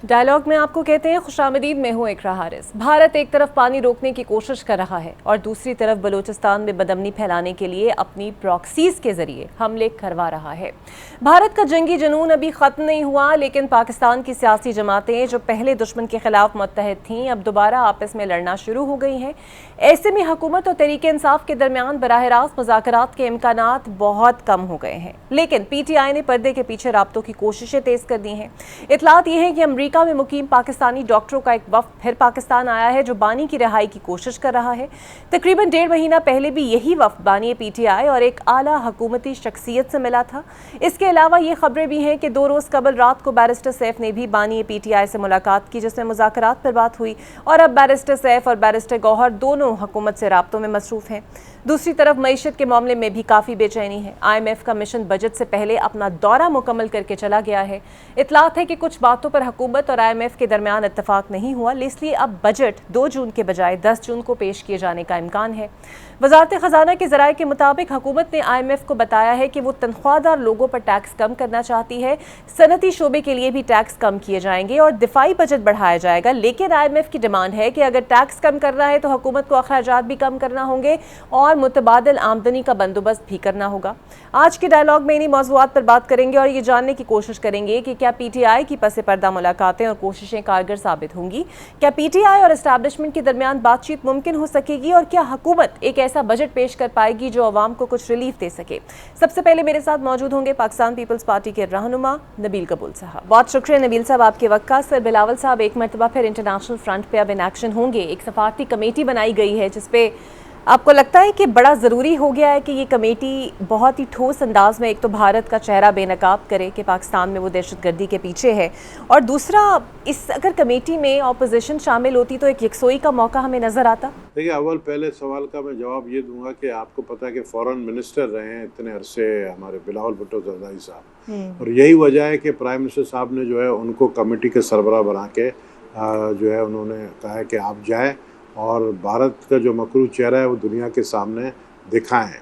Dialogue میں آپ کو کہتے ہیں خوشامدید، میں ہوں اقرا حارث۔ بھارت ایک طرف پانی روکنے کی کوشش کر رہا ہے اور دوسری طرف بلوچستان میں بدامنی پھیلانے کے لیے اپنی پراکسیز کے ذریعے حملے کروا رہا ہے۔ بھارت کا جنگی جنون ابھی ختم نہیں ہوا، لیکن پاکستان کی سیاسی جماعتیں جو پہلے دشمن کے خلاف متحد تھیں اب دوبارہ آپس میں لڑنا شروع ہو گئی ہیں۔ ایسے میں حکومت اور تحریک انصاف کے درمیان براہ راست مذاکرات کے امکانات بہت کم ہو گئے ہیں، لیکن پی ٹی آئی نے پردے کے پیچھے رابطوں کی کوششیں تیز کر دی ہیں۔ اطلاعات یہ ہیں کہ امریکہ میں مقیم پاکستانی ڈاکٹروں کا ایک وفد پھر پاکستان آیا ہے جو بانی کی رہائی کی کوشش کر رہا ہے۔ تقریباً 1.5 مہینہ پہلے بھی یہی وفد بانی پی ٹی آئی اور ایک اعلیٰ حکومتی شخصیت سے ملا تھا۔ اس کے علاوہ یہ خبریں بھی ہیں کہ 2 روز قبل رات کو بیرسٹر سیف نے بھی بانی پی ٹی آئی سے ملاقات کی، جس میں مذاکرات پر بات ہوئی اور اب بیرسٹر سیف اور بیرسٹر گوہر دونوں حکومت سے رابطوں میں مصروف ہیں۔ دوسری طرف معیشت کے معاملے میں بھی کافی بے چینی ہے۔ آئی ایم ایف کا مشن بجٹ سے پہلے اپنا دورہ مکمل کر کے چلا گیا ہے۔ اطلاعات ہے کہ کچھ باتوں پر حکومت اور آئی ایم ایف کے درمیان اتفاق نہیں ہوا، اس لیے اب بجٹ 2 جون کے بجائے 10 جون کو پیش کیے جانے کا امکان ہے۔ وزارت خزانہ کے ذرائع کے مطابق حکومت نے آئی ایم ایف کو بتایا ہے کہ وہ تنخواہ دار لوگوں پر ٹیکس کم کرنا چاہتی ہے، صنعتی شعبے کے لیے بھی ٹیکس کم کیے جائیں گے اور دفاعی بجٹ بڑھایا جائے گا، لیکن آئی ایم ایف کی ڈیمانڈ ہے کہ اگر ٹیکس کم کرنا ہے تو حکومت کو اخراجات بھی کم کرنا ہوں گے اور متبادل آمدنی کا بندوبست بھی کرنا ہوگا۔ آج کے ڈائلاگ میں انہی موضوعات پر بات کریں گے اور یہ جاننے کی کوشش کریں گے کہ کیا پی ٹی آئی کی پس پردہ ملاقاتیں اور کوششیں کارگر ثابت ہوں گی، کیا پی ٹی آئی اور اسٹیبلشمنٹ کے درمیان بات چیت ممکن ہو سکے گی اور کیا حکومت ایک ایسا بجٹ پیش کر پائے گی جو عوام کو کچھ ریلیف دے سکے۔ سب سے پہلے میرے ساتھ موجود ہوں گے پاکستان پیپلز پارٹی کے رہنما نبیل قبول صاحب۔ بہت شکریہ نبیل صاحب آپ کے وقت کا۔ سر بلاول صاحب، ایک مرتبہ پھر انٹرنیشنل فرنٹ پہ اب ان ایکشن ہوں گے، ایک سفارتی کمیٹی بنائی گئی ہے جس پہ آپ کو لگتا ہے کہ بڑا ضروری ہو گیا ہے کہ یہ کمیٹی بہت ہی ٹھوس انداز میں ایک تو بھارت کا چہرہ بے نقاب کرے کہ پاکستان میں وہ دہشت گردی کے پیچھے ہے، اور دوسرا اگر کمیٹی میں اپوزیشن شامل ہوتی تو ایک یکسوئی کا موقع ہمیں نظر آتا؟ دیکھیے، پہلے سوال کا میں جواب یہ دوں گا کہ آپ کو پتہ ہے کہ فورن منسٹر رہے ہیں اتنے عرصے ہمارے بلاول بھٹو زرداری صاحب، اور یہی وجہ ہے کہ پرائم منسٹر صاحب نے جو ہے ان کو کمیٹی کے سربراہ بنا کے جو ہے انہوں نے کہا ہے کہ آپ جائیں اور بھارت کا جو مکروہ چہرہ ہے وہ دنیا کے سامنے دکھائیں،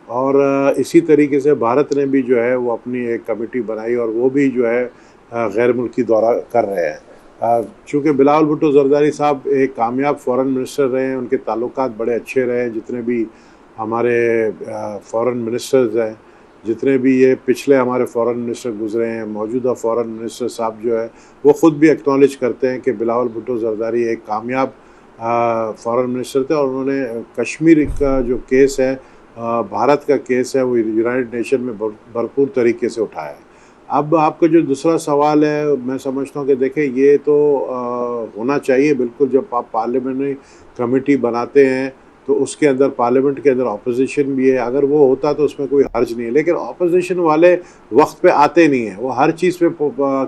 اور اسی طریقے سے بھارت نے بھی جو ہے وہ اپنی ایک کمیٹی بنائی اور وہ بھی جو ہے غیر ملکی دورہ کر رہے ہیں۔ چونکہ بلاول بھٹو زرداری صاحب ایک کامیاب فورن منسٹر رہے ہیں، ان کے تعلقات بڑے اچھے رہے ہیں، جتنے بھی ہمارے فورن منسٹرز ہیں، جتنے بھی یہ پچھلے ہمارے فورن منسٹر گزرے ہیں، موجودہ فورن منسٹر صاحب جو ہے وہ خود بھی ایکنالج کرتے ہیں کہ بلاول بھٹو زرداری ایک کامیاب فورن منسٹر تھے، اور انہوں نے کشمیر کا جو کیس ہے، بھارت کا کیس ہے، وہ یونائٹڈ نیشن میں بھرپور طریقے سے اٹھایا ہے۔ اب آپ کا جو دوسرا سوال ہے، میں سمجھتا ہوں کہ دیکھیں یہ تو ہونا چاہیے بالکل، جب آپ پارلیمنٹری کمیٹی بناتے ہیں تو اس کے اندر پارلیمنٹ کے اندر اپوزیشن بھی ہے، اگر وہ ہوتا تو اس میں کوئی حرج نہیں ہے، لیکن اپوزیشن والے وقت پہ آتے نہیں ہیں، وہ ہر چیز پہ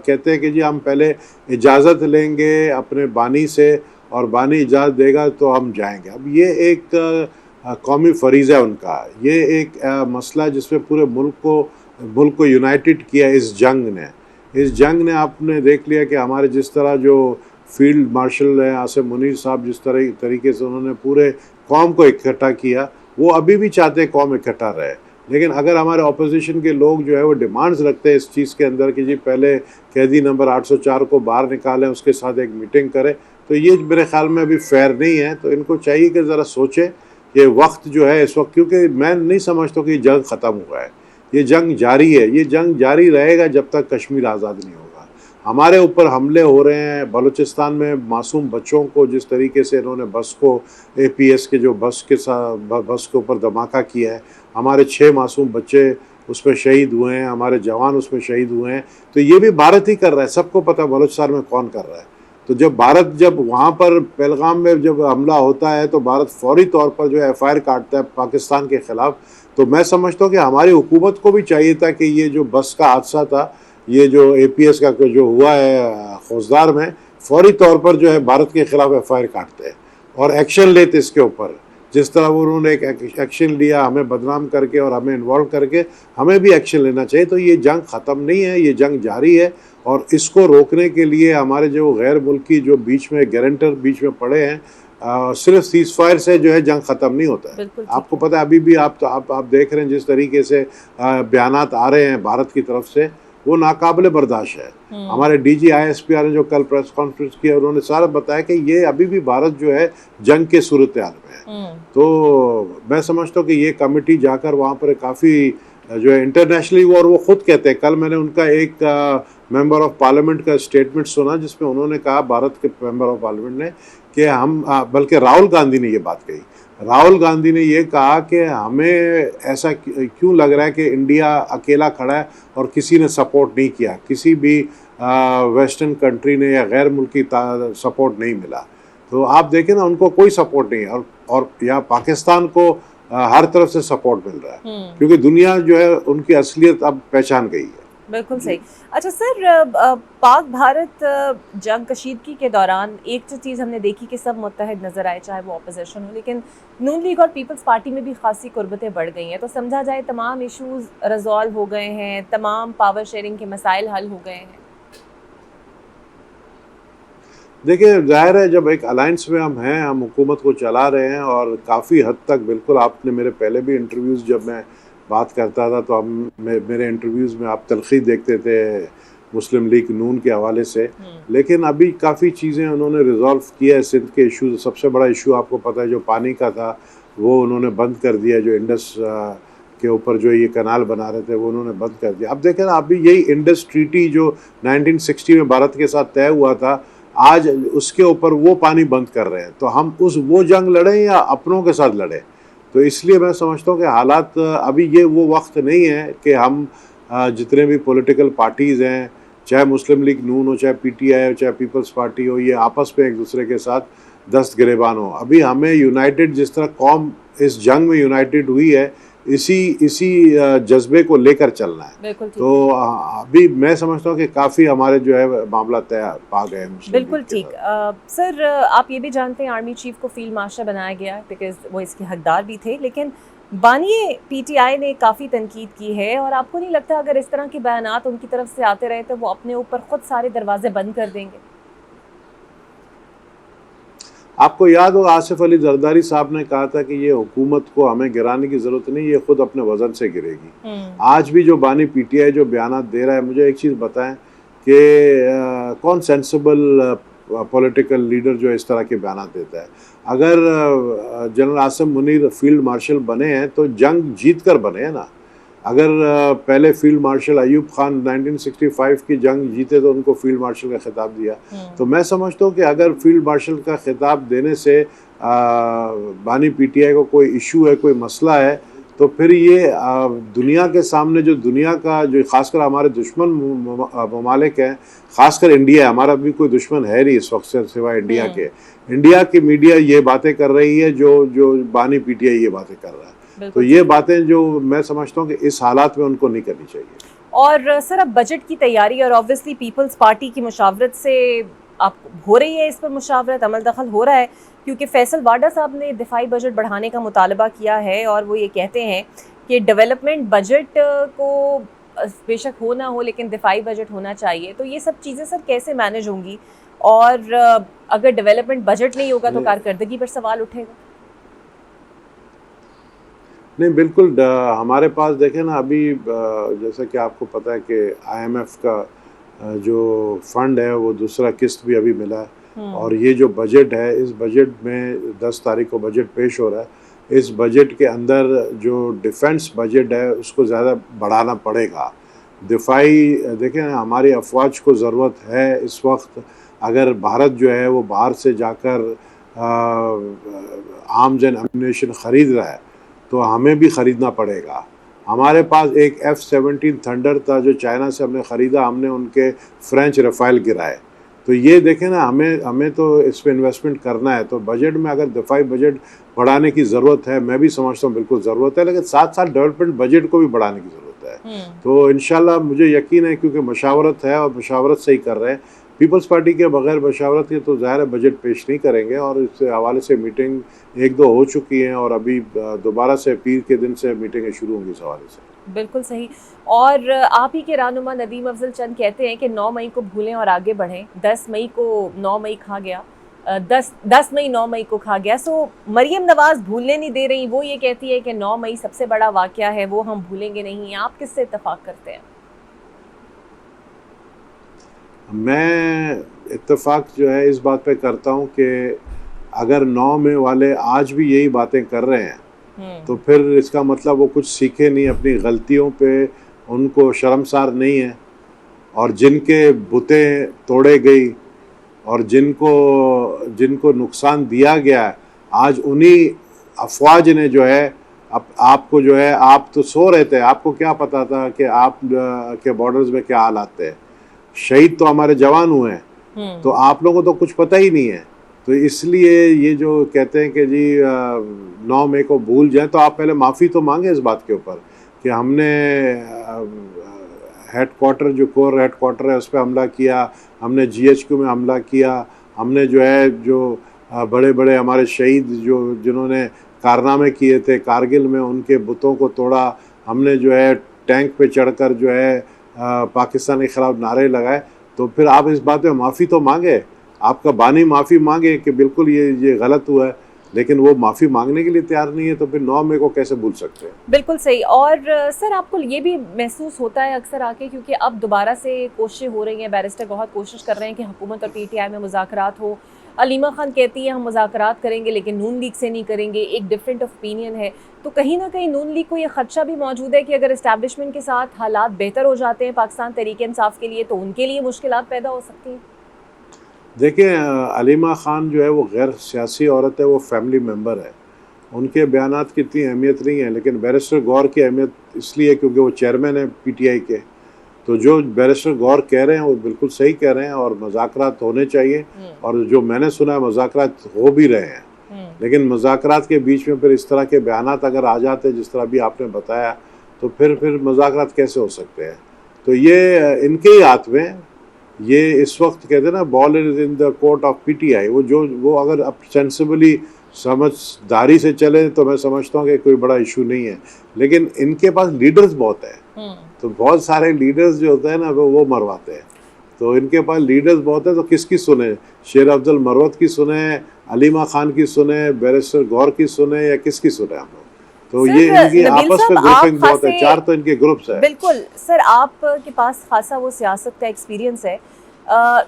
کہتے ہیں کہ جی ہم پہلے اجازت لیں گے اپنے بانی سے اور بانی اجازت دے گا تو ہم جائیں گے۔ اب یہ ایک قومی فریضہ ہے ان کا، یہ ایک مسئلہ ہے جس میں پورے ملک کو یونائٹڈ کیا اس جنگ نے آپ نے دیکھ لیا کہ ہمارے جس طرح جو فیلڈ مارشل ہیں عاصم منیر صاحب، جس طریقے سے انہوں نے پورے قوم کو اکٹھا کیا، وہ ابھی بھی چاہتے ہیں قوم اکٹھا رہے، لیکن اگر ہمارے اپوزیشن کے لوگ جو ہے وہ ڈیمانڈز رکھتے ہیں اس چیز کے اندر کہ جی پہلے قیدی نمبر 804 کو باہر نکالیں، اس کے ساتھ ایک میٹنگ کریں، تو یہ میرے خیال میں ابھی فیئر نہیں ہے۔ تو ان کو چاہیے کہ ذرا سوچیں کہ وقت جو ہے اس وقت، کیونکہ میں نہیں سمجھتا کہ یہ جنگ ختم ہوا ہے، یہ جنگ جاری ہے، یہ جنگ جاری رہے گا جب تک کشمیر آزاد نہیں ہوگا۔ ہمارے اوپر حملے ہو رہے ہیں، بلوچستان میں معصوم بچوں کو جس طریقے سے انہوں نے بس کو اے پی ایس کے جو بس کے اوپر دھماکہ کیا ہے، ہمارے 6 معصوم بچے اس میں شہید ہوئے ہیں، ہمارے جوان اس میں شہید ہوئے ہیں، تو یہ بھی بھارت ہی کر رہا ہے، سب کو پتہ بلوچستان میں کون کر رہا ہے۔ تو جب وہاں پر پہلگام میں جب حملہ ہوتا ہے تو بھارت فوری طور پر جو ایف آئی آر کاٹتا ہے پاکستان کے خلاف۔ تو میں سمجھتا ہوں کہ ہماری حکومت کو بھی چاہیے تھا کہ یہ جو بس کا حادثہ تھا، یہ جو اے پی ایس کا جو ہوا ہے خوزدار میں، فوری طور پر جو ہے بھارت کے خلاف ایف آئی آر کاٹتے ہیں اور ایکشن لیتے اس کے اوپر، جس طرح انہوں نے ایک ایکشن لیا ہمیں بدنام کر کے اور ہمیں انوالو کر کے، ہمیں بھی ایکشن لینا چاہیے۔ تو یہ جنگ ختم نہیں ہے، یہ جنگ جاری ہے، اور اس کو روکنے کے لیے ہمارے جو غیر ملکی جو بیچ میں گارنٹر بیچ میں پڑے ہیں، صرف سیز فائر سے جو ہے جنگ ختم نہیں ہوتا ہے۔ آپ کو پتہ ہے ابھی بھی آپ دیکھ رہے ہیں جس طریقے سے بیانات آ رہے ہیں بھارت کی طرف سے، وہ ناقابل برداشت ہے. ہمارے DG/ISPR نے جو کل پریس کانفرنس کیا انہوں نے سارا بتایا کہ یہ ابھی بھی بھارت جو ہے جنگ کے صورتحال میں ہے. تو میں سمجھتا ہوں کہ یہ کمیٹی جا کر وہاں پر کافی جو ہے انٹرنیشنلی اور وہ خود کہتے ہیں, کل میں نے ان کا ایک ممبر آف پارلیمنٹ کا اسٹیٹمنٹ سنا جس میں انہوں نے کہا, بھارت کے ممبر آف پارلیمنٹ نے, کہ ہم, بلکہ راہل گاندھی نے یہ بات کہی, راہل گاندھی نے یہ کہا کہ ہمیں ایسا کیوں لگ رہا ہے کہ انڈیا اکیلا کھڑا ہے اور کسی نے سپورٹ نہیں کیا, کسی بھی ویسٹرن کنٹری نے یا غیر ملکی سپورٹ نہیں ملا. تو آپ دیکھیں نا, ان کو کوئی سپورٹ نہیں ہے, اور یہاں پاکستان کو ہر طرف سے سپورٹ مل رہا ہے, کیونکہ دنیا جو ہے ان کی اصلیت اب پہچان گئی ہے. بالکل صحیح. اچھا سر, پاک بھارت جنگ کشیدگی کے دوران ایک جو چیز ہم نے دیکھی کہ سب متحد نظر آئے, چاہے وہ اپوزیشن ہو, لیکن نون لیگ اور پیپلز پارٹی میں بھی خاصی قربتیں بڑھ گئی ہیں. تو سمجھا جائے تمام ایشوز ریزالو ہو گئے ہیں, تمام پاور شیئرنگ کے مسائل حل ہو گئے ہیں. دیکھیں, ظاہر ہے جب ایک الائنس میں ہم ہیں, ہم حکومت کو چلا رہے ہیں, اور کافی حد تک بالکل آپ نے میرے پہلے بھی انٹرویوز جب میں بات کرتا تھا تو ہم میرے انٹرویوز میں آپ تلخی دیکھتے تھے مسلم لیگ نون کے حوالے سے, لیکن ابھی کافی چیزیں انہوں نے ریزالو کیا ہے. سندھ کے ایشو, سب سے بڑا ایشو آپ کو پتہ ہے جو پانی کا تھا وہ انہوں نے بند کر دیا, جو انڈس کے اوپر جو یہ کنال بنا رہے تھے وہ انہوں نے بند کر دیا. اب دیکھیں نا, ابھی یہی انڈس ٹریٹی جو 1960 میں بھارت کے ساتھ طے ہوا تھا, آج اس کے اوپر وہ پانی بند کر رہے ہیں. تو ہم وہ جنگ لڑیں یا اپنوں کے ساتھ لڑیں؟ تو اس لیے میں سمجھتا ہوں کہ حالات ابھی یہ وہ وقت نہیں ہے کہ ہم جتنے بھی پولیٹیکل پارٹیز ہیں, چاہے مسلم لیگ نون ہو, چاہے PTI ہو, چاہے پیپلز پارٹی ہو, یہ آپس میں ایک دوسرے کے ساتھ دست گریبان ہو. ابھی ہمیں یونائٹڈ, جس طرح قوم اس جنگ میں یونائٹڈ ہوئی ہے, اسی جذبے کو لے کر چلنا ہے. تو ابھی میں سمجھتا ہوں کہ کافی ہمارے جو ہے معاملہ طے پا گئے ہیں. بالکل ٹھیک. سر, آپ یہ بھی جانتے ہیں آرمی چیف کو فیلڈ مارشل بنایا گیا بیکاز وہ اس کے حقدار بھی تھے, لیکن بانیے PTI نے کافی تنقید کی ہے, اور آپ کو نہیں لگتا اگر اس طرح کے بیانات ان کی طرف سے آتے رہے تو وہ اپنے اوپر خود سارے دروازے بند کر دیں گے؟ آپ کو یاد ہو آصف علی زرداری صاحب نے کہا تھا کہ یہ حکومت کو ہمیں گرانے کی ضرورت نہیں, یہ خود اپنے وزن سے گرے گی. آج بھی جو بانی PTI جو بیانات دے رہا ہے, مجھے ایک چیز بتائیں کہ کون سینسیبل پولیٹیکل لیڈر جو اس طرح کے بیانات دیتا ہے؟ اگر general Asim Munir field marshal بنے ہیں تو جنگ جیت کر بنے ہیں نا. اگر پہلے فیلڈ مارشل ایوب خان 1965 کی جنگ جیتے تو ان کو فیلڈ مارشل کا خطاب دیا. تو میں سمجھتا ہوں کہ اگر فیلڈ مارشل کا خطاب دینے سے بانی PTI کو کوئی ایشو ہے, کوئی مسئلہ ہے, تو پھر یہ دنیا کے سامنے, جو دنیا کا جو خاص کر ہمارے دشمن ممالک ہیں, خاص کر انڈیا ہے, ہمارا بھی کوئی دشمن ہے نہیں اس وقت سے سوائے انڈیا کے. انڈیا کی میڈیا یہ باتیں کر رہی ہے جو بانی PTI یہ باتیں کر رہا ہے. تو یہ باتیں جو میں سمجھتا ہوں کہ اس حالات میں ان کو نہیں کرنی چاہیے. اور سر, اب بجٹ کی تیاری اور آبویسلی پیپلز پارٹی کی مشاورت سے آپ ہو رہی ہے, اس پر مشاورت عمل دخل ہو رہا ہے, کیونکہ فیصل واڈا صاحب نے دفاعی بجٹ بڑھانے کا مطالبہ کیا ہے, اور وہ یہ کہتے ہیں کہ ڈیولپمنٹ بجٹ کو بے شک ہو نہ ہو لیکن دفاعی بجٹ ہونا چاہیے. تو یہ سب چیزیں سر کیسے مینیج ہوں گی, اور اگر ڈیولپمنٹ بجٹ نہیں ہوگا تو کارکردگی پر سوال اٹھے گا؟ نہیں, بالکل. ہمارے پاس دیکھیں نا, ابھی جیسا کہ آپ کو پتہ ہے کہ IMF کا جو فنڈ ہے وہ دوسرا قسط بھی ابھی ملا ہے, اور یہ جو بجٹ ہے, اس بجٹ میں 10 تاریخ کو بجٹ پیش ہو رہا ہے. اس بجٹ کے اندر جو ڈیفنس بجٹ ہے اس کو زیادہ بڑھانا پڑے گا. دفاعی دیکھیں ہماری افواج کو ضرورت ہے اس وقت. اگر بھارت جو ہے وہ باہر سے جا کر آرمز اینڈ ایمونیشن خرید رہا ہے تو ہمیں بھی خریدنا پڑے گا. ہمارے پاس ایک F-17 تھنڈر تھا جو چائنا سے ہم نے خریدا, ہم نے ان کے فرینچ رفائل گرائے. تو یہ دیکھیں نا, ہمیں تو اس پہ انویسٹمنٹ کرنا ہے. تو بجٹ میں اگر دفاعی بجٹ بڑھانے کی ضرورت ہے, میں بھی سمجھتا ہوں بالکل ضرورت ہے, لیکن ساتھ ساتھ ڈیولپمنٹ بجٹ کو بھی بڑھانے کی ضرورت ہے. تو انشاءاللہ مجھے یقین ہے, کیونکہ مشاورت ہے اور مشاورت سے ہی کر رہے ہیں. پیپلز پارٹی کے بغیر مشاورت کے تو ظاہر ہے بجٹ پیش نہیں کریں گے, اور اس حوالے سے میٹنگ 1-2 ہو چکی ہیں, اور ابھی دوبارہ سے پیر کے دن سے میٹنگیں شروع ہوں گی اس حوالے سے. بالکل صحیح. اور آپ ہی کے رہنما ندیم افضل چند کہتے ہیں کہ 9 مئی کو بھولیں اور آگے بڑھیں. 10 مئی کو 9 مئی کھا گیا, 10 مئی 9 مئی کو کھا گیا. سو مریم نواز بھولنے نہیں دے رہی, وہ یہ کہتی ہے کہ 9 مئی سب سے بڑا واقعہ ہے, وہ ہم بھولیں گے نہیں. آپ کس سے اتفاق کرتے ہیں؟ میں اتفاق جو ہے اس بات پہ کرتا ہوں کہ اگر 9 مئی والے آج بھی یہی باتیں کر رہے ہیں تو پھر اس کا مطلب وہ کچھ سیکھے نہیں، اپنی غلطیوں پہ ان کو شرمسار نہیں ہے، اور جن کے بتیں توڑے گئی اور جن کو نقصان دیا گیا ہے، آج انہی افواج نے جو ہے آپ کو جو ہے، آپ تو سو رہے تھے، آپ کو کیا پتا تھا کہ آپ کے بارڈرز میں کیا حالات تھے، شہید تو ہمارے جوان ہوئے ہیں، تو آپ لوگوں کو تو کچھ پتہ ہی نہیں ہے۔ تو اس لیے یہ جو کہتے ہیں کہ جی 9 مئی کو بھول جائیں، تو آپ پہلے معافی تو مانگیں اس بات کے اوپر کہ ہم نے ہیڈ کوارٹر جو کور ہیڈ کوارٹر ہے اس پہ حملہ کیا، ہم نے GHQ میں حملہ کیا، ہم نے جو ہے جو بڑے بڑے ہمارے شہید جنہوں نے کارنامے کیے تھے کارگل میں، ان کے بتوں کو توڑا، ہم نے جو ہے ٹینک پہ چڑھ کر جو ہے پاکستان کے خلاف نعرے لگائے۔ تو پھر آپ اس بات پہ معافی تو مانگے، آپ کا بانی معافی مانگے کہ بالکل یہ غلط ہوا ہے، لیکن وہ معافی مانگنے کے لیے تیار نہیں ہے، تو پھر 9 مئی کو کیسے بھول سکتے ہیں؟ بالکل صحیح۔ اور سر آپ کو یہ بھی محسوس ہوتا ہے اکثر آ کے، کیونکہ اب دوبارہ سے کوششیں ہو رہی ہیں، بیرسٹر بہت کوشش کر رہے ہیں کہ حکومت اور PTI میں مذاکرات ہو، علیمہ خان کہتی ہیں ہم مذاکرات کریں گے لیکن نون لیگ سے نہیں کریں گے، ایک ڈفرینٹ اوپینین ہے، تو کہیں نہ کہیں نون لیگ کو یہ خدشہ بھی موجود ہے کہ اگر اسٹیبلشمنٹ کے ساتھ حالات بہتر ہو جاتے ہیں پاکستان تحریک انصاف کے لیے تو ان کے لیے مشکلات پیدا ہو سکتی ہیں۔ دیکھیں علیمہ خان جو ہے وہ غیر سیاسی عورت ہے، وہ فیملی ممبر ہے، ان کے بیانات کی اتنی اہمیت نہیں ہے، لیکن بیرسٹر غور کی اہمیت اس لیے کیونکہ وہ چیئرمین ہے PTI کے، تو جو بیرسٹر غور کہہ رہے ہیں وہ بالکل صحیح کہہ رہے ہیں، اور مذاکرات ہونے چاہیے، اور جو میں نے سنا ہے مذاکرات ہو بھی رہے ہیں، لیکن مذاکرات کے بیچ میں پھر اس طرح کے بیانات اگر آ جاتے جس طرح بھی آپ نے بتایا تو پھر مذاکرات کیسے ہو سکتے ہیں؟ تو یہ ان کے ہی ہاتھ میں، یہ اس وقت کہتے ہیں نا بال از ان دا کورٹ آف PTI، وہ اگر اب سینسیبلی سمجھداری سے چلے تو میں سمجھتا ہوں کہ کوئی بڑا ایشو نہیں ہے، لیکن ان کے پاس لیڈرز بہت ہیں، تو بہت سارے لیڈرز جو ہوتے ہیں نا وہ مرواتے ہیں، تو ان کے پاس لیڈرز بہت ہیں، تو کس کی سنیں؟ شیر افضل مروت کی سنیں، علیمہ خان کی سنیں، بیرسٹر غور کی سنیں، یا کس کی سنیں ہم لوگ؟ تو یہ ان کی آپس میں گروپنگ بہت ہے، 4 تو ان کے گروپس ہیں۔ بالکل سر، آپ کے پاس خاصا وہ سیاست کا ایکسپیرینس ہے،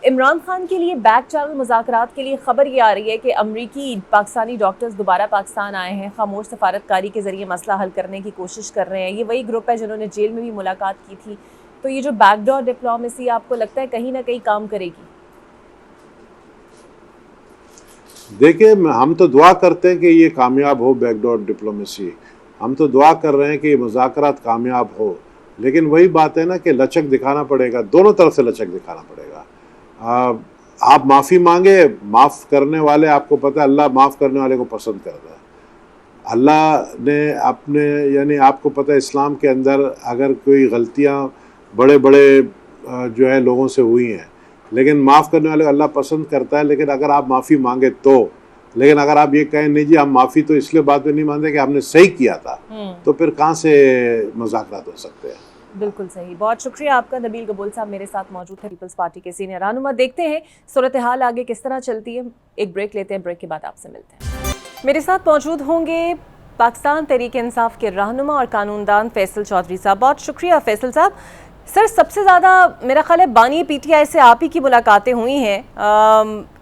عمران خان کے لیے بیک چینل مذاکرات کے لیے خبر یہ آ رہی ہے کہ امریکی پاکستانی ڈاکٹرز دوبارہ پاکستان آئے ہیں، خاموش سفارتکاری کے ذریعے مسئلہ حل کرنے کی کوشش کر رہے ہیں، یہ وہی گروپ ہے جنہوں نے جیل میں بھی ملاقات کی تھی، تو یہ جو بیک ڈور ڈپلومیسی آپ کو لگتا ہے کہیں نہ کہیں کام کرے گی؟ دیکھیں ہم تو دعا کرتے ہیں کہ یہ کامیاب ہو بیک ڈور ڈپلومیسی، ہم تو دعا کر رہے ہیں کہ یہ مذاکرات کامیاب ہو، لیکن وہی بات ہے نا کہ لچک دکھانا پڑے گا، دونوں طرف سے لچک دکھانا پڑے گا۔ آپ معافی مانگے، معاف کرنے والے، آپ کو پتہ ہے اللہ معاف کرنے والے کو پسند کرتا ہے، اللہ نے اپنے یعنی آپ کو پتہ ہے اسلام کے اندر اگر کوئی غلطیاں بڑے بڑے جو ہے لوگوں سے ہوئی ہیں، لیکن معاف کرنے والے کو اللہ پسند کرتا ہے، لیکن اگر آپ معافی مانگے تو، لیکن اگر آپ یہ کہیں نہیں جی ہم معافی تو اس لیے بات میں نہیں مانتے کہ ہم نے صحیح کیا تھا، تو پھر کہاں سے مذاکرات ہو سکتے ہیں؟ بالکل صحیح، بہت شکریہ آپ کا۔ نبیل قبول صاحب میرے ساتھ موجود تھے، پیپلز پارٹی کے سینئر رہنما۔ دیکھتے ہیں صورتحال آگے کس طرح چلتی ہے، ایک بریک لیتے ہیں، بریک کے بعد آپ سے ملتے ہیں۔ میرے ساتھ موجود ہوں گے پاکستان تحریک انصاف کے رہنما اور قانون دان فیصل چودھری صاحب۔ بہت شکریہ فیصل صاحب۔ سر سب سے زیادہ میرا خیال ہے بانی PTI سے آپ ہی کی ملاقاتیں ہوئی ہیں،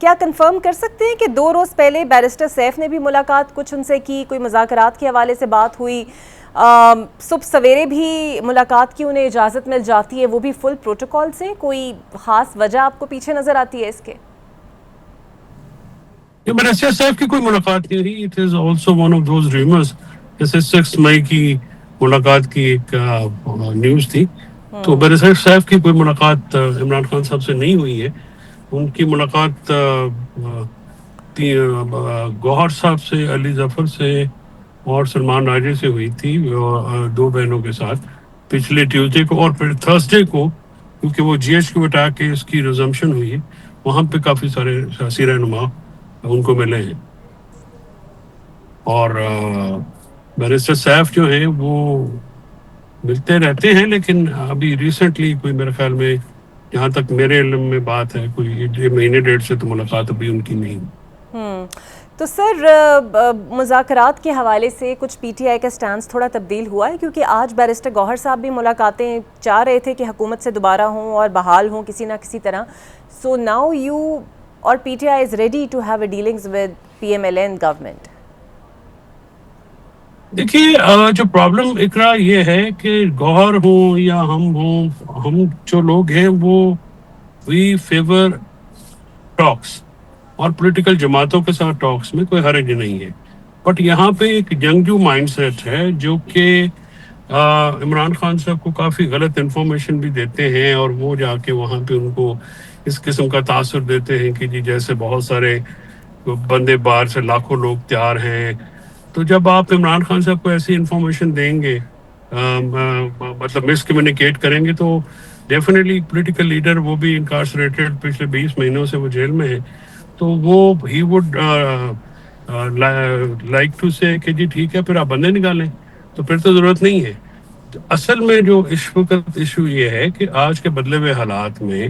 کیا کنفرم کر سکتے ہیں کہ 2 روز پہلے بیرسٹر سیف نے بھی ملاقات کچھ ان سے کی، کوئی مذاکرات کے حوالے سے بات ہوئی، صبح سویرے بھی ملاقات کی انہیں اجازت مل جاتی ہے، وہ بھی فل پروٹوکول سے، کوئی خاص وجہ آپ کو پیچھے نظر آتی ہے اس کے؟ بیرسٹر صاحب کی کوئی ملاقات نہیں رہی، it is also one of those rumours, جیسے 6 مئی کی ملاقات کی ایک نیوز تھی، تو بیرسٹر صاحب کی کوئی ملاقات عمران خان صاحب سے نہیں ہوئی ہے، ان کی ملاقات گوہر صاحب سے، علی ظفر سے اور سلمان راجے سے ہوئی تھی، 2 بہنوں کے ساتھ پچھلے ٹیوزڈے کو، اور پھر تھرسڈے کو کیونکہ وہ GHQ اٹیک کیس کی ریزمپشن ہوئی ہے، وہاں پہ کافی سارے سیاسی رہنما ان کو ملے ہیں، اور بیرسٹر سیف جو ہیں وہ ملتے رہتے ہیں، لیکن ابھی ریسنٹلی کوئی میرے خیال میں جہاں تک میرے علم میں بات ہے کوئی 1 مہینے 1.5 سے تو ملاقات ابھی ان کی نہیں۔ تو سر مذاکرات کے حوالے سے کچھ پی ٹی آئی کا سٹانس تھوڑا تبدیل ہوا ہے، کیونکہ آج بیرسٹر گوہر صاحب بھی ملاقاتیں چاہ رہے تھے کہ حکومت سے دوبارہ ہوں اور بحال ہوں کسی نہ کسی طرح. سو now your P T I is ready to have a dealings with P M L N government. دیکھیے جو پرابلم اقرا یہ ہے کہ گوہر ہوں یا ہم جو لوگ ہیں وہ وی فیور ٹاکس اور پولیٹیکل جماعتوں کے ساتھ ٹاکس میں کوئی حرج نہیں ہے. بٹ یہاں پہ ایک جنگجو مائنڈ سیٹ ہے جو کہ عمران خان صاحب کو کافی غلط انفارمیشن بھی دیتے ہیں، اور وہ جا کے وہاں پہ ان کو اس قسم کا تاثر دیتے ہیں کہ جی جیسے بہت سارے بندے باہر سے لاکھوں لوگ تیار ہیں. تو جب آپ عمران خان صاحب کو ایسی انفارمیشن دیں گے، مطلب مس کمیونیکیٹ کریں گے، تو ڈیفینیٹلی پولیٹیکل لیڈر وہ بھی انکارسریٹڈ پچھلے 20 مہینوں سے وہ جیل میں ہے، تو وہ ہی وڈ لائک ٹو سے کہ جی ٹھیک ہے پھر آپ بندے نکالیں، تو پھر تو ضرورت نہیں ہے. اصل میں جو ایشو یہ ہے کہ آج کے بدلے ہوئے حالات میں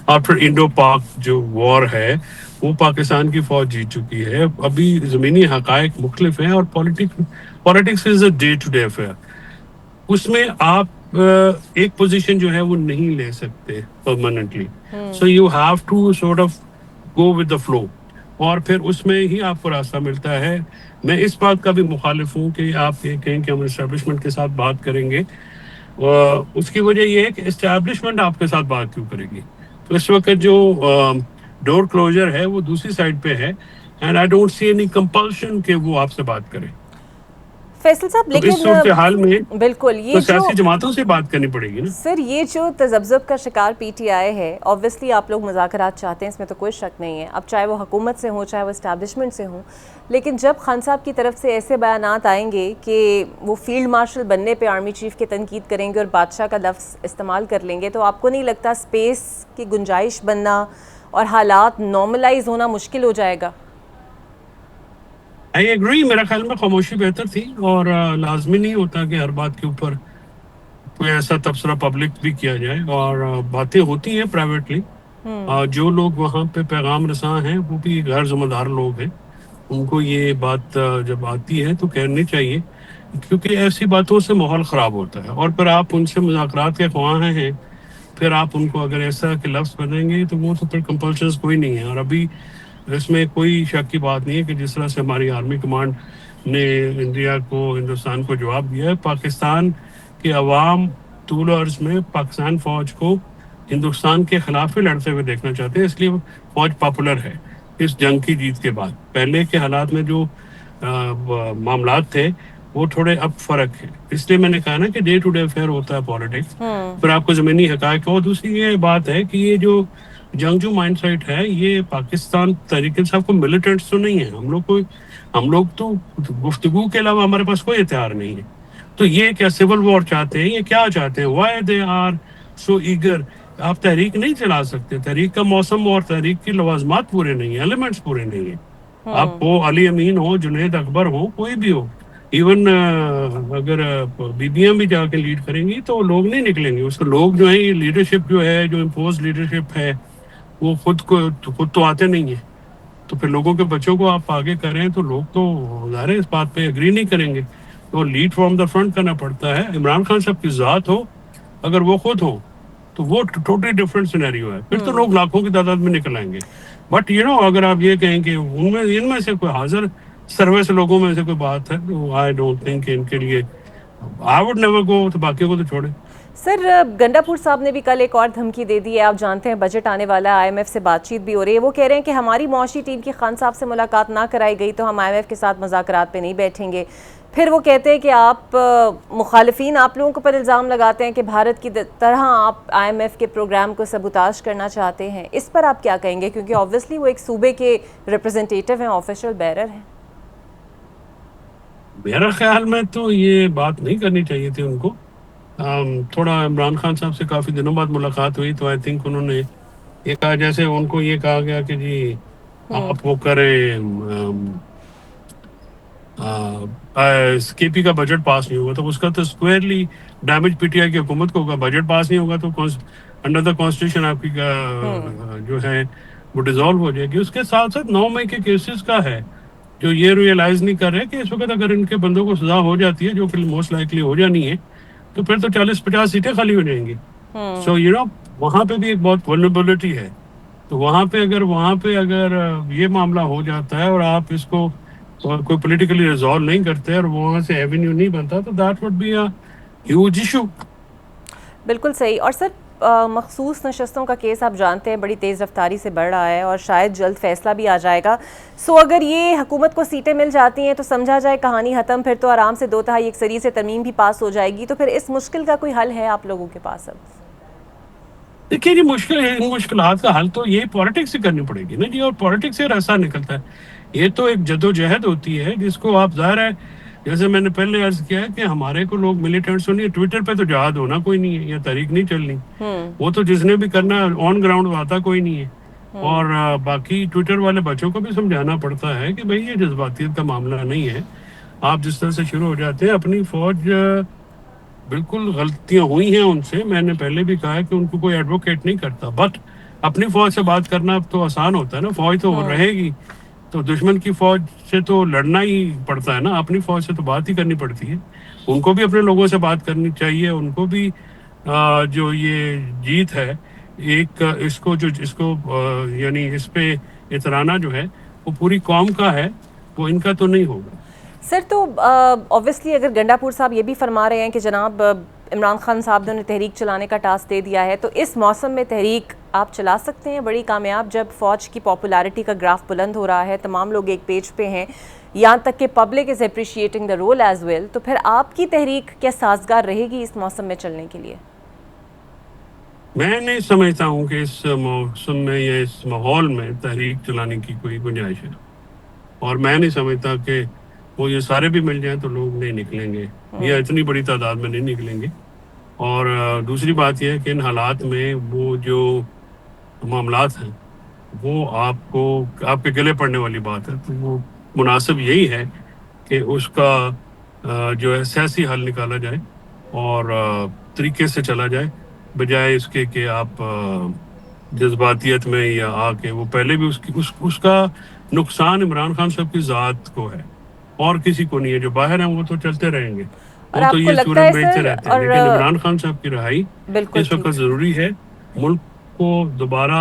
آفٹر انڈو پاک جو وار ہے وہ پاکستان کی فوج جیت چکی ہے. ابھی زمینی حقائق مختلف ہیں، اور politics is a day to day affair. اس میں آپ ایک پوزیشن جو ہے وہ نہیں لے سکتے permanently. So you have to sort of go with the flow, اور پھر اس میں ہی آپ کو راستہ ملتا ہے. میں اس بات کا بھی مخالف ہوں کہ آپ یہ کہیں کہ ہم اسٹیبلشمنٹ کے ساتھ بات کریں گے. اس کی وجہ یہ ہے کہ اسٹیبلشمنٹ آپ کے ساتھ بات کیوں کرے گی. تو اس وقت جو ڈور کلوزر ہے وہ دوسری سائڈ پہ ہے، and I don't see any compulsion کہ وہ آپ سے بات کرے. فیصل صاحب تو اس صورتحال میں بالکل تو سیاسی جماعتوں سے بات کرنی پڑے گی نا. سر یہ جو تذبذب کا شکار پی ٹی آئی ہے، اوبویسلی آپ لوگ مذاکرات چاہتے ہیں، اس میں تو کوئی شک نہیں ہے، اب چاہے وہ حکومت سے ہوں چاہے وہ اسٹیبلشمنٹ سے ہوں. لیکن جب خان صاحب کی طرف سے ایسے بیانات آئیں گے کہ وہ فیلڈ مارشل بننے پہ آرمی چیف کی تنقید کریں گے اور بادشاہ کا لفظ استعمال کر لیں گے، تو آپ کو نہیں لگتا اسپیس کی گنجائش بننا اور حالات نارملائز ہونا مشکل ہو جائے گا؟ آئی ایگری، میرا خیال میں خاموشی بہتر تھی، اور لازمی نہیں ہوتا کہ ہر بات کے اوپر کوئی ایسا تبصرہ پبلک بھی کیا جائے، اور باتیں ہوتی ہیں پرائیویٹلی. جو لوگ وہاں پہ پیغام رساں ہیں وہ بھی غیر ذمہ دار لوگ ہیں، ان کو یہ بات جب آتی ہے تو کہنی چاہیے، کیونکہ ایسی باتوں سے ماحول خراب ہوتا ہے. اور پھر آپ ان سے مذاکرات کے خواہاں ہیں، پھر آپ ان کو اگر ایسا کہ لفظ بنیں گے تو وہ تو پھر کمپلشنز کوئی نہیں ہے. اور ابھی اس میں کوئی شک کی بات نہیں ہے کہ جس طرح سے ہماری آرمی کمانڈ نے انڈیا کو، ہندوستان کو جواب دیا ہے، پاکستان کے عوام طول و عرض میں پاکستان فوج کو ہندوستان کے خلاف ہی لڑتے ہوئے دیکھنا چاہتے ہیں. اس لیے فوج پاپولر ہے اس جنگ کی جیت کے بعد. پہلے کے حالات میں جو معاملات تھے وہ تھوڑے اب فرق ہے. اس لیے میں نے کہا نا کہ ڈے ٹو ڈے افیئر ہوتا ہے پالیٹکس. پھر آپ کو زمینی حقائق. اور دوسری یہ بات ہے کہ یہ جو جنگجو مائنڈ سیٹ ہے یہ پاکستان تحریک انصاف کو ملیٹنٹس تو نہیں ہے. ہم لوگ تو گفتگو کے علاوہ ہمارے پاس کوئی ہتھیار نہیں ہے. تو یہ کیا سول وار چاہتے ہیں؟ یہ کیا چاہتے ہیں؟ Why they are so eager. آپ تحریک نہیں چلا سکتے. تحریک کا موسم اور تحریک کی لوازمات پورے نہیں ہیں، ایلیمنٹس پورے نہیں ہیں. آپ وہ علی امین ہو، جنید اکبر ہو، کوئی بھی ہو، ایون اگر بیبیاں بھی جا کے لیڈ کریں گی تو لوگ نہیں نکلیں گے. اس کو لوگ جو ہیں، یہ لیڈرشپ جو ہے، جو امپوز لیڈرشپ ہے، وہ خود تو آتے نہیں ہیں. تو پھر لوگوں کے بچوں کو آپ آگے کریں تو لوگ تو ظاہر ہے اس بات پہ اگری نہیں کریں گے. تو لیڈ فرام دا فرنٹ کرنا پڑتا ہے. عمران خان صاحب کی ذات ہو، اگر وہ خود ہو تو وہ ٹوٹلی ڈفرینٹ سینیریو ہے. پھر تو لوگ لاکھوں کی تعداد میں نکل آئیں گے. بٹ اگر آپ یہ کہیں کہ ان میں سے کوئی حاضر سروس لوگوں میں سے کوئی بات ہے تو آئی ڈونٹ تھنک ان کے لیے آئی وڈ نیور گو. تو باقیوں کو تو چھوڑیں. سر گنڈا پور صاحب نے بھی کل ایک اور دھمکی دے دی ہے. آپ جانتے ہیں بجٹ آنے والا ہے، آئی ایم ایف سے بات چیت بھی ہو رہی ہے. وہ کہہ رہے ہیں کہ ہماری معاشی ٹیم کی خان صاحب سے ملاقات نہ کرائی گئی تو ہم آئی ایم ایف کے ساتھ مذاکرات پہ نہیں بیٹھیں گے. پھر وہ کہتے ہیں کہ آپ مخالفین آپ لوگوں کو پر الزام لگاتے ہیں کہ بھارت کی طرح آپ آئی ایم ایف کے پروگرام کو سبوتاژ کرنا چاہتے ہیں. اس پر آپ کیا کہیں گے؟ کیونکہ آبویسلی وہ ایک صوبے کے ریپرزنٹیٹیو ہیں، آفیشل بیرر ہیں. میرا خیال میں تو یہ بات نہیں کرنی چاہیے تھی ان کو. تھوڑا عمران خان صاحب سے کافی دنوں بعد ملاقات ہوئی تو آئی تھنک انہوں نے یہ کہا، جیسے ان کو یہ کہا گیا کہ جی آپ وہ کریں، کے پی کا بجٹ پاس نہیں ہوگا تو اس کا تو اسکوائرلی ڈیمیج پی ٹی آئی کی حکومت کو ہوگا. بجٹ پاس نہیں ہوگا تو انڈر دا کانسٹیٹیوشن آپ کی جو ہے وہ ڈیزالو ہو جائے گی. اس کے ساتھ ساتھ 9 مئی کے کیسز کا ہے جو یہ ریئلائز نہیں کر رہے کہ اس وقت اگر ان کے بندوں کو سزا ہو جاتی ہے، جو کہ موسٹ لائکلی ہو جانی ہے، تو پھر تو 40-50 سیٹیں خالی ہو جائیں گی. سو وہاں پہ بھی ایک بہت ولنریبلٹی ہے. تو وہاں پہ اگر یہ معاملہ ہو جاتا ہے اور آپ اس کو کوئی پولیٹیکلی ریزالو نہیں کرتے اور وہاں سے ایونیو نہیں بنتا، تو that would be a huge issue. بالکل صحیح. اور سر مخصوص نشستوں کا کیس آپ جانتے ہیں بڑی تیز رفتاری سے بڑھ رہا ہے اور شاید جلد فیصلہ بھی آ جائے گا. سو اگر یہ حکومت کو سیٹیں مل جاتی ہیں تو سمجھا جائے کہانی ختم، پھر تو آرام سے 2/3 اکثریت سے ترمیم بھی پاس ہو جائے گی. تو پھر اس مشکل کا کوئی حل ہے آپ لوگوں کے پاس؟ اب دیکھیے جی، مشکل ہے، ان مشکلات کا حل تو یہ پالیٹکس سے کرنی پڑے گی نا جی، اور پالیٹکس سے راستہ نکلتا ہے. یہ تو ایک جدوجہد ہوتی ہے جس کو آپ ظاہر ہے، جیسے میں نے پہلے عرض کیا ہے کہ ہمارے کو لوگ ملیٹنٹس نہیں، ٹویٹر پہ تو جہاد ہونا کوئی نہیں ہے یا تحریک نہیں چلنی. وہ تو جس نے بھی کرنا آن گراؤنڈ آتا کوئی نہیں ہے. اور باقی ٹویٹر والے بچوں کو بھی سمجھانا پڑتا ہے کہ بھائی یہ جذباتیت کا معاملہ نہیں ہے. آپ جس طرح سے شروع ہو جاتے ہیں، اپنی فوج بالکل غلطیاں ہوئی ہیں ان سے، میں نے پہلے بھی کہا ہے کہ ان کو کوئی ایڈوکیٹ نہیں کرتا، بٹ اپنی فوج سے بات کرنا اب تو آسان ہوتا ہے نا، فوج تو رہے گی، تو دشمن کی فوج سے تو لڑنا ہی پڑتا ہے نا، اپنی فوج سے تو بات ہی کرنی پڑتی ہے. ان کو بھی اپنے لوگوں سے بات کرنی چاہیے. ان کو بھی جو یہ جیت ہے ایک اس کو یعنی اس پہ اعترانا جو ہے وہ پوری قوم کا ہے، وہ ان کا تو نہیں ہوگا. سر تو اوبویسلی اگر گنڈا پور صاحب یہ بھی فرما رہے ہیں کہ جناب عمران خان صاحب نے انہیں تحریک چلانے کا ٹاسک دے دیا ہے، تو اس موسم میں تحریک آپ چلا سکتے ہیں بڑی کامیاب، جب فوج کی پاپولیرٹی کا گراف بلند ہو رہا ہے، تمام لوگ ایک پیج پہ ہیں، یہاں تک کہ public is appreciating the role as well. تو پھر آپ کی تحریک کیا سازگار رہے گی اس موسم میں چلنے کے لیے؟ میں نہیں سمجھتا ہوں کہ اس موسم میں یا اس ماحول میں تحریک چلانے کی کوئی گنجائش ہے، اور میں نہیں سمجھتا کہ وہ یہ سارے بھی مل جائیں تو لوگ نہیں نکلیں گے، یا اتنی بڑی تعداد میں نہیں نکلیں گے. اور دوسری بات یہ ہے کہ ان حالات میں وہ جو معاملات ہیں وہ آپ کے گلے پڑنے والی بات ہے. تو وہ مناسب یہی ہے کہ اس کا جو ہے سیاسی حل نکالا جائے اور طریقے سے چلا جائے، بجائے اس کے کہ آپ جذباتیت میں یا آ کے وہ پہلے بھی اس کا نقصان عمران خان صاحب کی ذات کو ہے اور کسی کو نہیں ہے. جو باہر ہیں وہ تو چلتے رہیں گے، اور وہ آپ تو کو یہ لگتا صورت ہے بیچتے سر، رہتے ہیں، اور لیکن عمران خان صاحب کی رہائی بالکل اس وقت ضروری ہے. ملک کو دوبارہ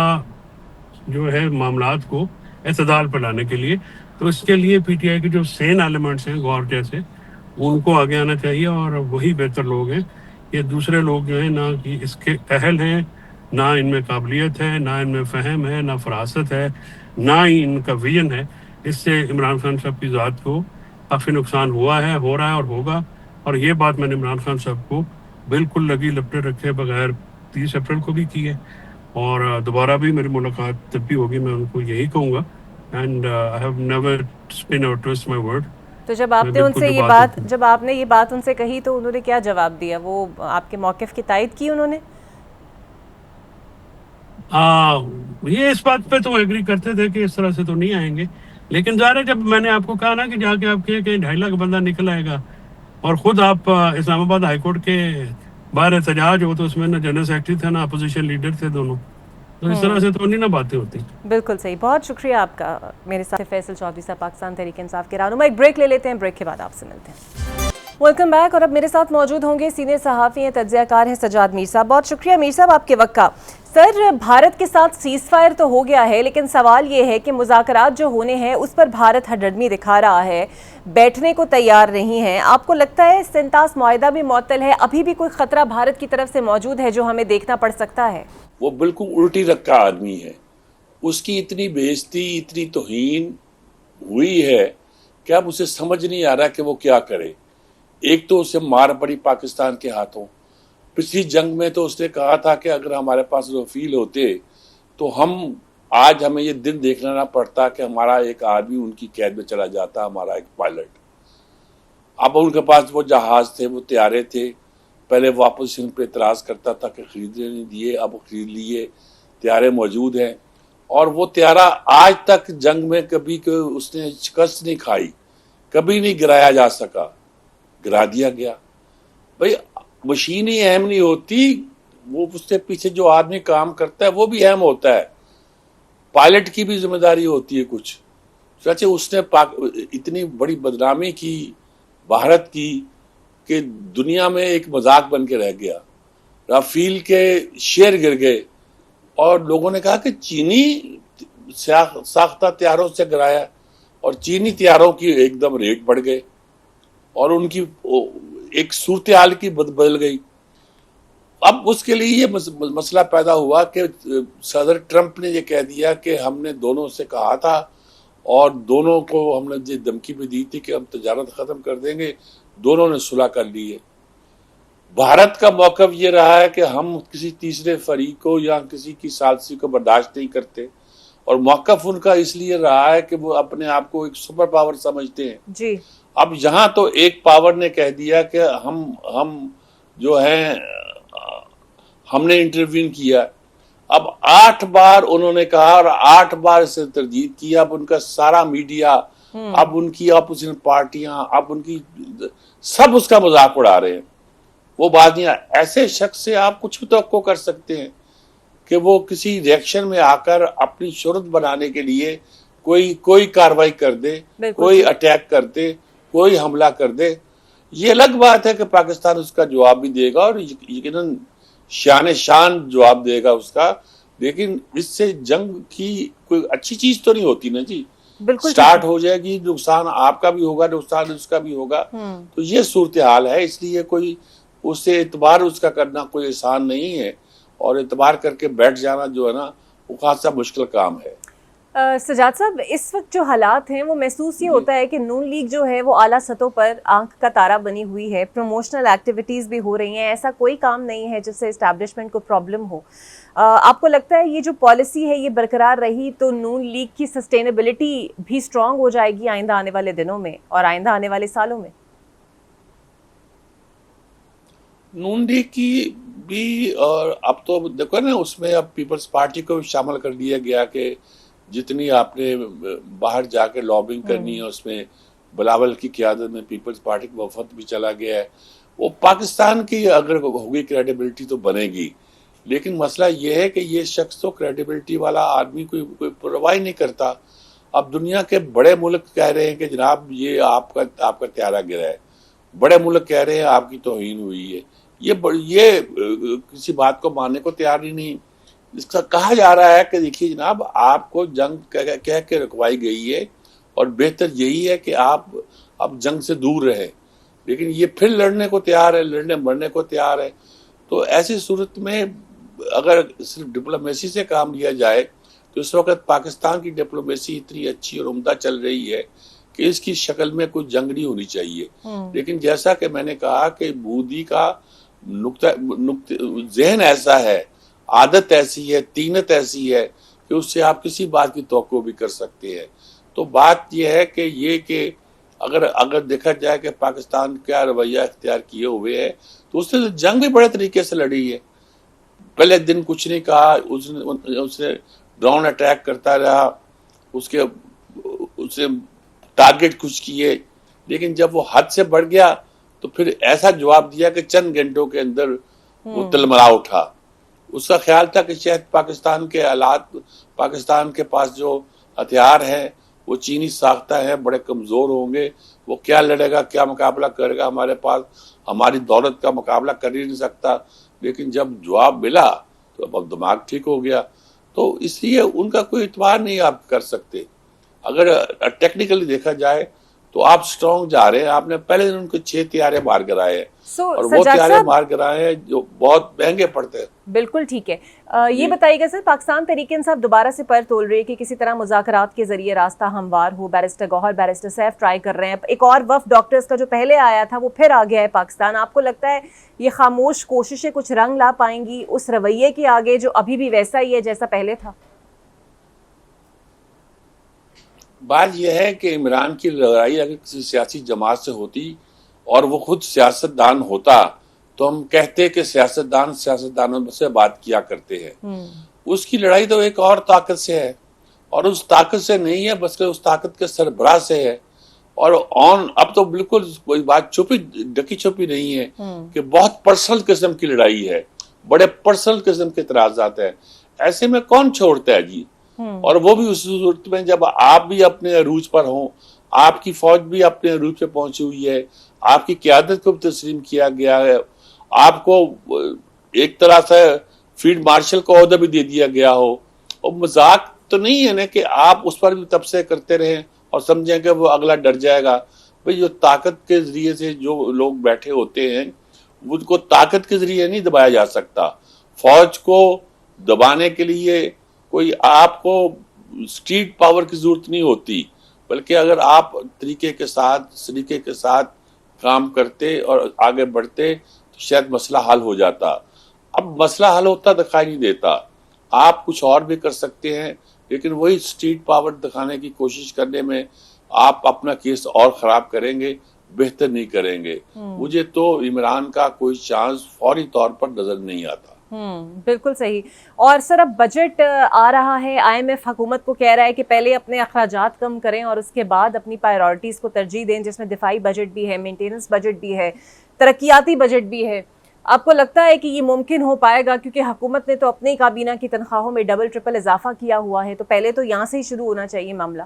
جو ہے معاملات کو اعتدال پہ لانے کے لیے. تو اس کے لیے پی ٹی آئی کے جو سین ایلیمنٹس ہیں غور جیسے، ان کو آگے آنا چاہیے، اور وہی بہتر لوگ ہیں. یہ دوسرے لوگ جو ہیں نہ کہ اس کے اہل ہیں، نہ ان میں قابلیت ہے، نہ ان میں فہم ہے، نہ فراست ہے، نہ ہی ان کا ویژن ہے. اس سے عمران خان صاحب کی ذات کو کافی نقصان ہوا ہے، ہو رہا ہے اور ہوگا. اور یہ بات میں نے عمران خان صاحب کو بالکل لگی لپٹے رکھے بغیر 30 اپریل کو بھی کی ہے، اور دوبارہ بھی میری ملاقات جب بھی ہوگی میں ان کو یہی کہوں گا. And I have never spun or twist my word. تو جب آپ نے ان سے یہ بات ان سے کہی تو انہوں نے کیا جواب دیا؟ وہ آپ کے موقف کی تائید کی انہوں نے؟ یہ اس بات پہ تو ایگری کرتے تھے کہ اس طرح سے تو نہیں آئیں گے، لیکن ظاہر ہے جب میں نے آپ کو کہا نا کہ جا کے آپ کے 2.5 لاکھ بندہ نکل آئے گا، اور خود آپ اسلام آباد ہائی کورٹ کے باہر احتجاج ہو، تو اس میں نہ جنرل سیکرٹری تھا نہ اپوزیشن لیڈر تھے دونوں، تو اس طرح سے تو نہیں نا باتیں ہوتی. بالکل صحیح. بہت شکریہ آپ کا. میرے ساتھ فیصل چودھری صاحب، پاکستان تحریک انصاف کے رہنما. ایک بریک لے لیتے ہیں، بریک کے بعد آپ سے ملتے ہیں. Welcome back. اور اب میرے ساتھ موجود ہوں گے سینئر صحافی ہیں، تجزیہ کار ہیں سجاد میر صاحب. بہت شکریہ میر صاحب آپ کے وقت کا. سر، بھارت کے ساتھ سیز فائر تو ہو گیا ہے، لیکن سوال یہ ہے کہ مذاکرات جو ہونے ہیں اس پر بھارت ہڈرمی دکھا رہا ہے، بیٹھنے کو تیار نہیں ہے. آپ کو لگتا ہے سنتاس معاہدہ بھی معطل ہے؟ ابھی بھی کوئی خطرہ بھارت کی طرف سے موجود ہے جو ہمیں دیکھنا پڑ سکتا ہے؟ وہ بالکل الٹی رکھا آدمی ہے. اس کی اتنی بےعزتی، اتنی توہین ہوئی ہے کہ اب اسے سمجھ نہیں آ رہا کہ وہ کیا کرے. ایک تو اسے مار پڑی پاکستان کے ہاتھوں. پچھلی جنگ میں تو اس نے کہا تھا کہ اگر ہمارے پاس رفیل ہوتے تو آج ہمیں یہ دن دیکھنا نہ پڑتا کہ ہمارا ایک آدمی ان کی قید میں چلا جاتا، ہمارا ایک پائلٹ. اب ان کے پاس وہ جہاز تھے، وہ طیارے تھے. پہلے وہ اپوزیشن پہ اعتراض کرتا تھا کہ خریدنے نہیں دیے، اب خرید لیے، طیارے موجود ہیں. اور وہ طیارہ آج تک جنگ میں کبھی اس نے شکست نہیں کھائی، کبھی نہیں گرایا جا سکا، گرا دیا گیا. بھئی مشین ہی اہم نہیں ہوتی، وہ اس سے پیچھے جو آدمی کام کرتا ہے وہ بھی اہم ہوتا ہے. پائلٹ کی بھی ذمہ داری ہوتی ہے کچھ. سچ اس نے اتنی بڑی بدنامی کی بھارت کی کہ دنیا میں ایک مذاق بن کے رہ گیا. رافیل کے شیئر گر گئے اور لوگوں نے کہا کہ چینی ساختہ طیاروں سے گرایا, اور چینی طیاروں کی ایک دم ریٹ بڑھ گئے اور ان کی ایک صورتحال کی بدل گئی. اب اس کے لیے یہ مسئلہ پیدا ہوا کہ صدر ٹرمپ نے یہ کہہ دیا کہ ہم نے دونوں سے کہا تھا اور دونوں کو ہم نے یہ دھمکی بھی دی تھی کہ ہم تجارت ختم کر دیں گے, دونوں نے صلح کر لی ہے. بھارت کا موقف یہ رہا ہے کہ ہم کسی تیسرے فریق کو یا کسی کی ثالثی کو برداشت نہیں کرتے, اور موقف ان کا اس لیے رہا ہے کہ وہ اپنے آپ کو ایک سپر پاور سمجھتے ہیں. جی اب یہاں تو ایک پاور نے کہہ دیا کہ ہم جو ہیں ہم نے انٹروین کیا. اب 8 بار انہوں نے کہا اور 8 بار اسے تردید کیا. اب ان کا سارا میڈیا, اب ان کی اپوزیشن پارٹیاں, اب ان کی سب اس کا مذاق اڑا رہے ہیں. وہ باتیاں ایسے شخص سے آپ کچھ بھی توقع کر سکتے ہیں کہ وہ کسی ریئیکشن میں آ کر اپنی شہرت بنانے کے لیے کوئی کاروائی کر دے, کوئی اٹیک کر دے, کوئی حملہ کر دے. یہ الگ بات ہے کہ پاکستان اس کا جواب بھی دے گا اور یقیناً شان جواب دے گا اس کا, لیکن اس سے جنگ کی کوئی اچھی چیز تو نہیں ہوتی نا جی. بالکل سٹارٹ ہو جائے گی, نقصان آپ کا بھی ہوگا, نقصان اس کا بھی ہوگا. تو یہ صورتحال ہے, اس لیے کوئی اس سے اعتبار اس کا کرنا کوئی آسان نہیں ہے, اور اعتبار کر کے بیٹھ جانا جو ہے نا وہ خاصا مشکل کام ہے. سجاد صاحب, اس وقت جو حالات ہیں وہ محسوس یہ ہوتا ہے کہ نون لیگ جو ہے وہ اعلیٰ سطحوں پر آنکھ کا تارا بنی ہوئی ہے, پروموشنل ایکٹیویٹیز بھی ہو رہی ہیں, ایسا کوئی کام نہیں ہے جس سے اسٹیبلشمنٹ کو پرابلم ہو. آپ کو لگتا ہے یہ جو پالیسی ہے یہ برقرار رہی تو نون لیگ کی سسٹینیبلٹی بھی اسٹرانگ ہو جائے گی آئندہ آنے والے دنوں میں اور آئندہ آنے والے سالوں میں؟ نون لیگ کی بھی, اور اب تو دیکھو نا اس میں اب پیپلز پارٹی کو شامل کر دیا گیا کہ جتنی آپ نے باہر جا کے لابنگ کرنی ہے اس میں بلاول کی قیادت میں پیپلز پارٹی کا وفد بھی چلا گیا ہے. وہ پاکستان کی اگر ہوگی کریڈیبلٹی تو بنے گی, لیکن مسئلہ یہ ہے کہ یہ شخص تو کریڈیبلٹی والا آدمی کوئی پرواہ نہیں کرتا. اب دنیا کے بڑے ملک کہہ رہے ہیں کہ جناب یہ آپ کا طیارہ گرا ہے, بڑے ملک کہہ رہے ہیں آپ کی توہین ہوئی ہے. یہ کسی بات کو ماننے کو تیار ہی نہیں. اس کا کہا جا رہا ہے کہ دیکھیے جناب آپ کو جنگ کہہ کے رکوائی گئی ہے اور بہتر یہی ہے کہ آپ اب جنگ سے دور رہیں, لیکن یہ پھر لڑنے کو تیار ہے, لڑنے مرنے کو تیار ہے. تو ایسی صورت میں اگر صرف ڈپلومیسی سے کام لیا جائے تو اس وقت پاکستان کی ڈپلومیسی اتنی اچھی اور عمدہ چل رہی ہے کہ اس کی شکل میں کوئی جنگ نہیں ہونی چاہیے. لیکن جیسا کہ میں نے کہا کہ مودی کا ذہن ایسا ہے, عادت ایسی ہے, طینت ایسی ہے کہ اس سے آپ کسی بات کی توقع بھی کر سکتے ہیں. تو بات یہ ہے کہ اگر دیکھا جائے کہ پاکستان کیا رویہ اختیار کیے ہوئے ہے تو اس نے جنگ بھی بڑے طریقے سے لڑی ہے. پہلے دن کچھ نہیں کہا, اس نے ڈرون اٹیک کرتا رہا, اسے ٹارگٹ کچھ کیے, لیکن جب وہ حد سے بڑھ گیا تو پھر ایسا جواب دیا کہ چند گھنٹوں کے اندر وہ تلمرا اٹھا. اس کا خیال تھا کہ شاید پاکستان کے پاس جو ہتھیار ہیں وہ چینی ساختہ ہیں, بڑے کمزور ہوں گے, وہ کیا لڑے گا, کیا مقابلہ کرے گا, ہمارے پاس ہماری دولت کا مقابلہ کر ہی نہیں سکتا. لیکن جب جواب ملا تو اب دماغ ٹھیک ہو گیا. تو اس لیے ان کا کوئی اعتبار نہیں آپ کر سکتے. اگر ٹیکنیکلی دیکھا جائے تو آپ سٹرونگ جا رہے ہیں. آپ نے پہلے دن ان کے 6 طیارے مار گرائے ہیں, اور وہ طیارے مار گرائے ہیں جو بہت مہنگے پڑتے ہیں. بالکل ٹھیک ہے. یہ بتائیے گا سر, پاکستان تحریک انصاف دوبارہ سے پر تول رہی ہے کہ کسی طرح مذاکرات کے ذریعے راستہ ہموار ہو. بیرسٹر گوہر, بیرسٹر سیف ٹرائی کر رہے ہیں. ایک اور وفد ڈاکٹرز کا جو پہلے آیا تھا وہ پھر آ گیا ہے پاکستان. آپ کو لگتا ہے یہ خاموش کوششیں کچھ رنگ لا پائیں گی اس رویے کے آگے جو ابھی بھی ویسا ہی ہے جیسا پہلے تھا؟ بات یہ ہے کہ عمران کی لڑائی اگر کسی سیاسی جماعت سے ہوتی اور وہ خود سیاستدان ہوتا تو ہم کہتے کہ سیاستدانوں سے بات کیا کرتے ہیں. اس کی لڑائی تو ایک اور طاقت سے ہے, اور اس طاقت سے نہیں ہے بلکہ اس طاقت کے سربراہ سے ہے. اور اب تو بالکل کوئی بات ڈکی چھپی نہیں ہے کہ بہت پرسنل قسم کی لڑائی ہے, بڑے پرسنل قسم کے اعتراضات ہیں. ایسے میں کون چھوڑتا ہے جی؟ اور وہ بھی اس صورت میں جب آپ بھی اپنے عروج پر ہوں، آپ کی فوج بھی اپنے عروج پہ پہنچی ہوئی ہے، آپ کی قیادت کو بھی تسلیم کیا گیا ہے، آپ کو ایک طرح سے فیلڈ مارشل کا عہدہ بھی دے دیا گیا ہو، اور مذاق تو نہیں ہے نا کہ آپ اس پر بھی تبصرے کرتے رہیں اور سمجھیں کہ وہ اگلا ڈر جائے گا. بھئی جو طاقت کے ذریعے سے جو لوگ بیٹھے ہوتے ہیں ان کو طاقت کے ذریعے نہیں دبایا جا سکتا. فوج کو دبانے کے لیے کوئی آپ کو اسٹریٹ پاور کی ضرورت نہیں ہوتی، بلکہ اگر آپ طریقے کے ساتھ سلیقے کے ساتھ کام کرتے اور آگے بڑھتے تو شاید مسئلہ حل ہو جاتا. اب مسئلہ حل ہوتا دکھائی نہیں دیتا. آپ کچھ اور بھی کر سکتے ہیں، لیکن وہی اسٹریٹ پاور دکھانے کی کوشش کرنے میں آپ اپنا کیس اور خراب کریں گے، بہتر نہیں کریں گے. مجھے تو عمران کا کوئی چانس فوری طور پر نظر نہیں آتا. بالکل صحیح. اور سر اب بجٹ آ رہا ہے، آئی ایم ایف حکومت کو کہہ رہا ہے کہ پہلے اپنے اخراجات کم کریں اور اس کے بعد اپنی پرائیورٹیز کو ترجیح دیں، جس میں دفاعی بجٹ بھی ہے، مینٹیننس بجٹ بھی ہے، ترقیاتی بجٹ بھی ہے. آپ کو لگتا ہے کہ یہ ممکن ہو پائے گا؟ کیونکہ حکومت نے تو اپنی کابینہ کی تنخواہوں میں ڈبل ٹرپل اضافہ کیا ہوا ہے، تو پہلے تو یہاں سے ہی شروع ہونا چاہیے معاملہ.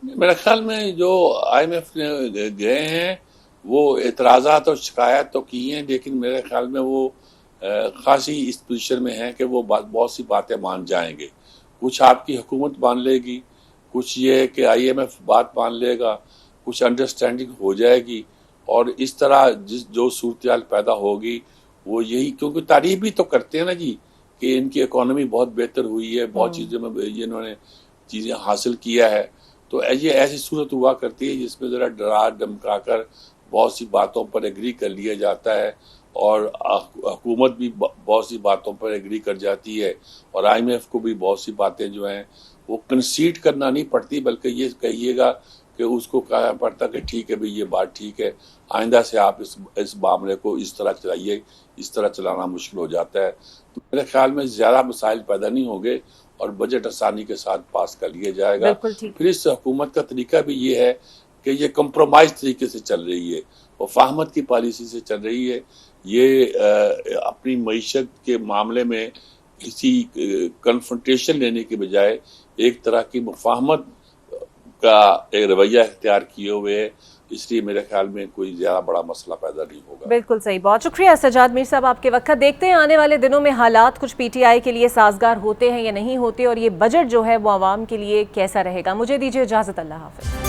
میرے خیال میں جو آئی ایم ایف گئے ہیں وہ اعتراضات اور شکایت تو کی ہیں، لیکن میرے خیال میں وہ خاصی اس پوزیشن میں ہیں کہ وہ بہت سی باتیں مان جائیں گے. کچھ آپ کی حکومت مان لے گی، کچھ یہ کہ آئی ایم ایف بات مان لے گا، کچھ انڈرسٹینڈنگ ہو جائے گی، اور اس طرح جو صورتحال پیدا ہوگی وہ یہی، کیونکہ تعریف بھی تو کرتے ہیں نا جی کہ ان کی اکانومی بہت بہتر ہوئی ہے، بہت چیزوں میں انہوں نے چیزیں حاصل کیا ہے. تو یہ ایسی صورت ہوا کرتی ہے جس میں ذرا ڈرا دھمکا کر بہت سی باتوں پر ایگری کر لیا جاتا ہے، اور حکومت بھی بہت سی باتوں پر ایگری کر جاتی ہے، اور آئی ایم ایف کو بھی بہت سی باتیں جو ہیں وہ کنسیڈ کرنا نہیں پڑتی، بلکہ یہ کہیے گا کہ اس کو کہنا پڑتا کہ ٹھیک ہے بھئی یہ بات ٹھیک ہے، آئندہ سے آپ اس معاملے کو اس طرح چلائیے. اس طرح چلانا مشکل ہو جاتا ہے. تو میرے خیال میں زیادہ مسائل پیدا نہیں ہوں گے اور بجٹ آسانی کے ساتھ پاس کر لیا جائے گا. پھر اس حکومت کا طریقہ بھی یہ ہے کہ یہ کمپرومائز طریقے سے چل رہی ہے، وفاہمت کی پالیسی سے چل رہی ہے. یہ اپنی معیشت کے معاملے میں کسی کنفرنٹیشن لینے کے بجائے ایک طرح کی مفاہمت کا ایک رویہ اختیار کیے ہوئے ہے، اس لیے میرے خیال میں کوئی زیادہ بڑا مسئلہ پیدا نہیں ہوگا. بالکل صحیح. بہت شکریہ سجاد میر صاحب آپ کے وقت. دیکھتے ہیں آنے والے دنوں میں حالات کچھ پی ٹی آئی کے لیے سازگار ہوتے ہیں یا نہیں ہوتے، اور یہ بجٹ جو ہے وہ عوام کے لیے کیسا رہے گا. مجھے دیجیے اجازت. اللہ حافظ.